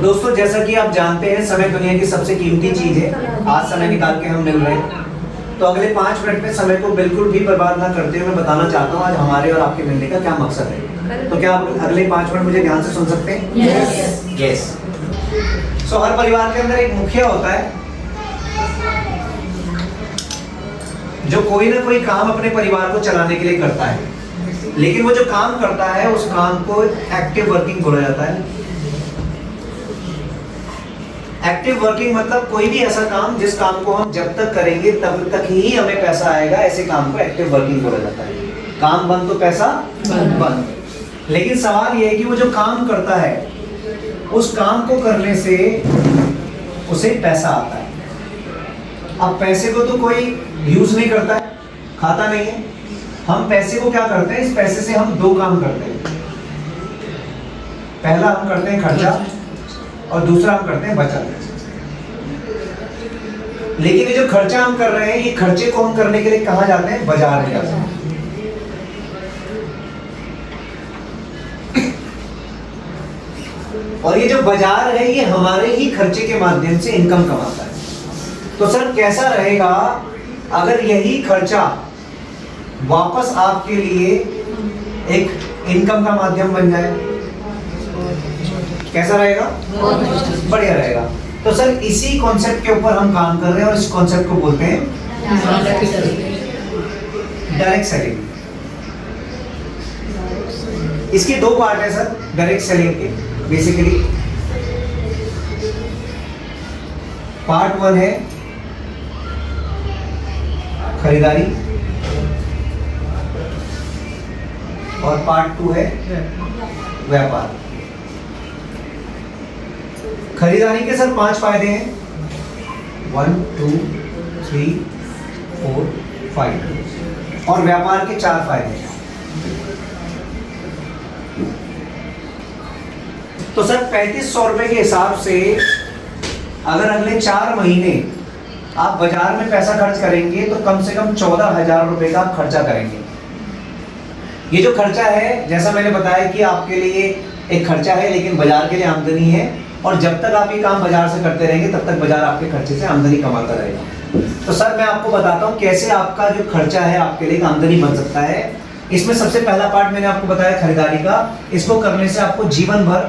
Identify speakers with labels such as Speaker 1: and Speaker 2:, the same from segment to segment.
Speaker 1: दोस्तों जैसा कि आप जानते हैं समय दुनिया की सबसे कीमती चीज है। आज समय निकाल के हम मिल रहे हैं, तो अगले 5 मिनट में समय को बिल्कुल भी बर्बाद ना करते हुए मैं बताना चाहता हूँ आज हमारे और आपके मिलने का क्या मकसद है। तो क्या आप अगले 5 मिनट मुझे ध्यान से सुन सकते हैं? यस। सो हर परिवार के अंदर एक मुखिया होता है जो कोई ना कोई काम अपने परिवार को चलाने के लिए करता है, लेकिन वो जो काम करता है उस काम को एक्टिव वर्किंग बोला जाता है। एक्टिव वर्किंग मतलब कोई भी ऐसा काम जिस काम को हम जब तक करेंगे तब तक ही हमें पैसा आएगा, ऐसे काम को एक्टिव वर्किंग बोला जाता है। काम बंद तो पैसा बंद। लेकिन सवाल यह है कि वो जो काम करता है उस काम को करने से उसे पैसा आता है। अब पैसे को तो कोई यूज नहीं करता है, खाता नहीं है। हम पैसे को क्या करते हैं, इस पैसे से हम 2 काम करते हैं। पहला हम करते हैं खर्चा और दूसरा हम करते हैं बचत। लेकिन ये जो खर्चा हम कर रहे हैं, ये खर्चे को हम करने के लिए कहां जाते हैं? बाजार में जाते हैं। और ये जो बाजार है ये हमारे ही खर्चे के माध्यम से इनकम कमाता है। तो सर कैसा रहेगा अगर यही खर्चा वापस आपके लिए एक इनकम का माध्यम बन जाए? कैसा रहेगा? बढ़िया रहेगा। तो सर इसी कॉन्सेप्ट के ऊपर हम काम कर रहे हैं और इस कॉन्सेप्ट को बोलते हैं डायरेक्ट सेलिंग। इसके 2 पार्ट है सर डायरेक्ट सेलिंग के। बेसिकली पार्ट 1 है खरीदारी और पार्ट 2 है व्यापार। खरीदारी के सर 5 फायदे हैं। 1 2 3 4 5 और व्यापार के 4 फायदे हैं। तो सर 3500 रुपए के हिसाब से अगर अगले 4 महीने आप बाजार में पैसा खर्च करेंगे तो कम से कम 14,000 रुपए का आप खर्चा करेंगे। ये जो खर्चा है, जैसा मैंने बताया कि आपके लिए एक खर्चा है लेकिन बाजार के लिए आमदनी है, और जब तक आप ये काम बाजार से करते रहेंगे तब तक बाजार आपके खर्चे से आमदनी कमाता रहेगा। तो सर मैं आपको बताता हूँ कैसे आपका जो खर्चा है आपके लिए आमदनी बन सकता है। इसमें सबसे पहला पार्ट मैंने आपको बताया खरीदारी का। इसको करने से आपको जीवन भर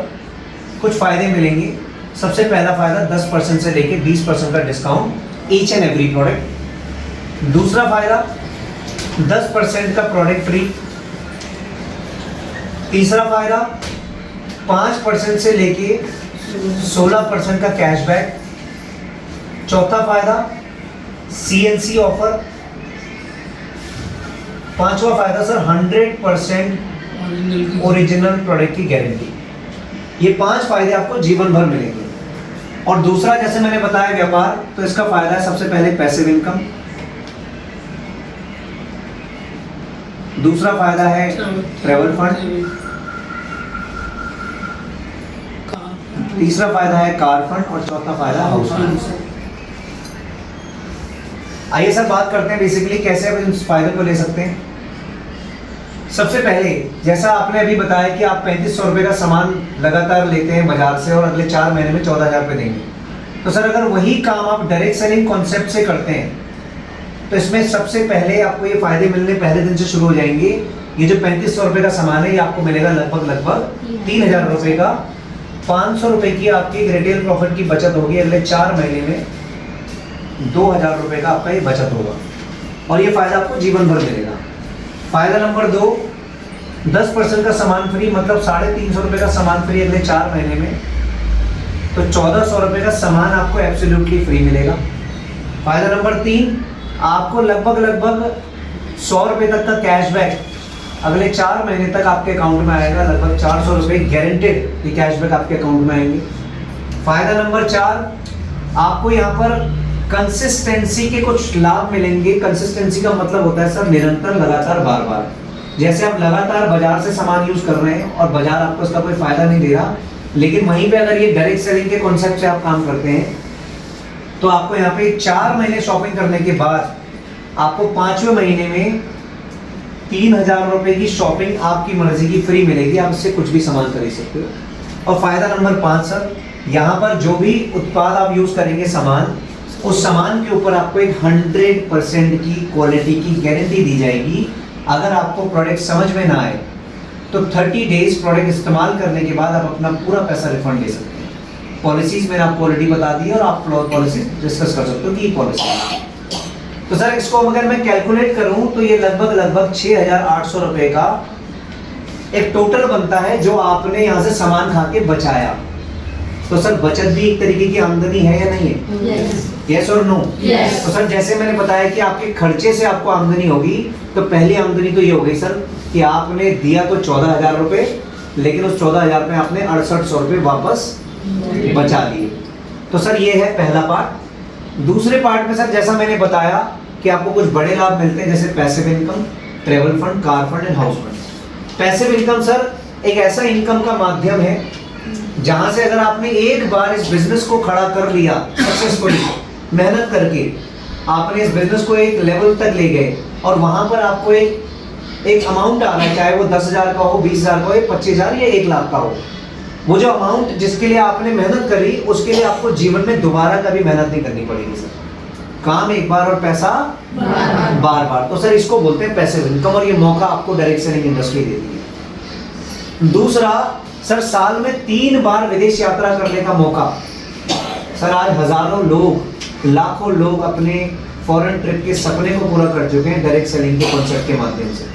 Speaker 1: कुछ फायदे मिलेंगे। सबसे पहला फायदा 10% से लेके 20% का discount each and every product. दूसरा फायदा 10% का प्रोडक्ट फ्री। तीसरा फायदा 5% से लेके 16% का कैशबैक। चौथा फायदा CNC ऑफर। पांचवा फायदा सर 100% ओरिजिनल प्रोडक्ट की गारंटी। ये 5 फायदे आपको जीवन भर मिलेंगे। और दूसरा जैसे मैंने बताया व्यापार, तो इसका फायदा है सबसे पहले पैसिव इनकम। दूसरा फायदा है ट्रेवल फंड। तीसरा फायदा है कार फंड और चौथा फायदा हाउस फंड। आइए सर बात करते हैं बेसिकली कैसे आप इन फायदों को ले सकते हैं। सबसे पहले जैसा आपने अभी बताया कि आप 3500 रुपए का सामान लगातार लेते हैं बाजार से और अगले 4 महीने में 14,000 रुपए देंगे। तो सर अगर वही काम आप डायरेक्ट सेलिंग कॉन्सेप्ट से करते हैं तो इसमें सबसे पहले आपको ये फायदे मिलने पहले दिन से शुरू हो जाएंगे। ये जो 3500 रुपए का सामान है ये आपको मिलेगा लगभग 3,000 रुपए का। 500 रुपए की आपकी रिटेल प्रॉफिट की बचत होगी। अगले 4 महीने में 2,000 रुपए का आपका ये बचत होगा और ये फायदा आपको जीवन भर मिलेगा। फायदा नंबर 2, 10% का सामान फ्री, मतलब 350 रुपए का सामान फ्री अगले 4 महीने में। तो 1400 रुपए का सामान आपको एब्सोल्युटली फ्री मिलेगा। फायदा नंबर 3, आपको लगभग 100 रुपए तक का कैशबैक अगले 4 महीने तक आपके अकाउंट में आएगा। लगभग 400 रुपए गारंटेड ये कैशबैक आपके अकाउंट में आएंगे। फायदा नंबर 4, आपको यहाँ पर कंसिस्टेंसी के कुछ लाभ मिलेंगे। कंसिस्टेंसी का मतलब होता है सर निरंतर, लगातार, बार बार। जैसे आप लगातार बाजार से सामान यूज कर रहे हैं और बाजार आपको उसका कोई फायदा नहीं दे रहा, लेकिन वहीं पे अगर ये डायरेक्ट सेलिंग के कॉन्सेप्ट से आप काम करते हैं तो आपको यहाँ पे 4 महीने शॉपिंग करने के बाद आपको 5वें महीने में 3,000 रुपए की शॉपिंग आपकी मर्जी की फ्री मिलेगी। आप इससे कुछ भी सामान खरीद सकते हो। और फायदा नंबर 5 सर, यहाँ पर जो भी उत्पाद आप यूज करेंगे सामान, उस सामान के ऊपर आपको एक 100% की क्वालिटी की गारंटी दी जाएगी। अगर आपको प्रोडक्ट समझ में ना आए तो 30 डेज प्रोडक्ट इस्तेमाल करने के बाद आप अपना पूरा पैसा रिफंड ले सकते हैं। पॉलिसीज मैंने आपको ऑलरेडी बता दी और आप पॉलिसी डिस्कस कर सकते हो कि पॉलिसी। तो सर इसको अगर मैं कैलकुलेट करूं तो ये लगभग 6,800 रुपए का एक टोटल बनता है जो आपने यहाँ से सामान खा के बचाया। तो सर बचत भी एक तरीके की आमदनी है या नहीं है? यस और नो? तो सर जैसे मैंने बताया कि आपके खर्चे से आपको आमदनी होगी, तो पहली आमदनी तो ये हो गई सर कि आपने दिया तो 14,000 रुपए, लेकिन उस 14,000 में आपने 6800 रुपए वापस बचा लिए। तो सर ये है पहला पार्ट। दूसरे पार्ट में सर जैसा मैंने बताया कि आपको कुछ बड़े लाभ मिलते हैं, जैसे passive income, travel fund, car fund and house fund. Passive income sir एक ऐसा इनकम का माध्यम है जहां से अगर आपने एक बार इस बिजनेस को खड़ा कर लिया सक्सेसफुली, मेहनत करके आपने इस बिजनेस को एक लेवल तक ले गए और वहां पर आपको एक अमाउंट आ रहा है, चाहे वो 10,000 का हो, 20,000 का हो, 25,000 या 1 लाख का हो, वो जो अमाउंट जिसके लिए आपने मेहनत करी उसके लिए आपको जीवन में दोबारा कभी मेहनत नहीं करनी पड़ेगी सर। काम एक बार और पैसा बार बार। तो सर इसको बोलते हैं पैसिव इनकम और ये मौका आपको डायरेक्ट सेलिंग इंडस्ट्री देती है। दूसरा सर साल में 3 बार विदेश यात्रा करने का मौका। सर आज हजारों लोग, लाखों लोग अपने फॉरेन ट्रिप के सपने को पूरा कर चुके हैं डायरेक्ट सेलिंग के कॉन्सेप्ट के माध्यम से।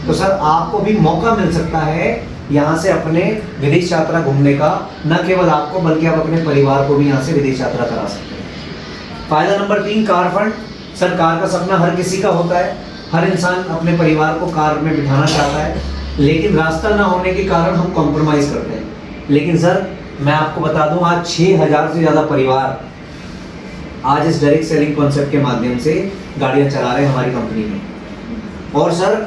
Speaker 1: तो सर आपको भी मौका मिल सकता है यहाँ से अपने विदेश यात्रा घूमने का, न केवल आपको बल्कि आप अपने परिवार को भी यहाँ से विदेश यात्रा करा सकते हैं। फायदा number 3, car fund. Sir car का सपना हर किसी का होता है, हर इंसान अपने परिवार को कार में बिठाना चाहता है, लेकिन रास्ता ना होने के कारण हम कॉम्प्रोमाइज करते हैं। लेकिन सर मैं आपको बता दूं आज 6,000 से ज़्यादा परिवार आज इस डायरेक्ट सेलिंग कॉन्सेप्ट के माध्यम से गाड़ियां चला रहे हैं हमारी कंपनी में। और सर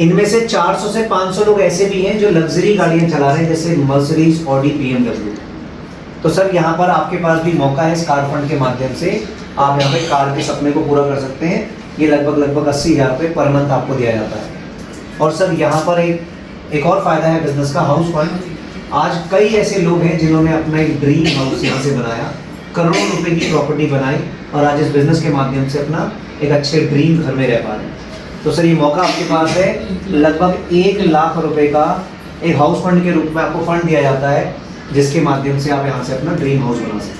Speaker 1: इनमें से 400 से 500 लोग ऐसे भी हैं जो लग्जरी गाड़ियां चला रहे हैं, जैसे मर्सिडीज, ऑडी, BMW। तो सर यहाँ पर आपके पास भी मौका है, इस कार फंड के माध्यम से आप यहाँ पे कार के सपने को पूरा कर सकते हैं। ये लगभग 80,000 रुपये पर मंथ आपको दिया जाता है। और सर यहाँ पर एक और फायदा है बिजनेस का, हाउस फंड। आज कई ऐसे लोग हैं जिन्होंने अपना एक ड्रीम हाउस यहाँ से बनाया, करोड़ों रुपए की प्रॉपर्टी बनाई और आज इस बिजनेस के माध्यम से अपना एक अच्छे ड्रीम घर में रह पा रहे हैं। तो सर ये मौका आपके पास है, लगभग 1 लाख रुपए का एक हाउस फंड के रूप में आपको फंड दिया जाता है, जिसके माध्यम से आप यहाँ से अपना ड्रीम हाउस बना सकते हैं।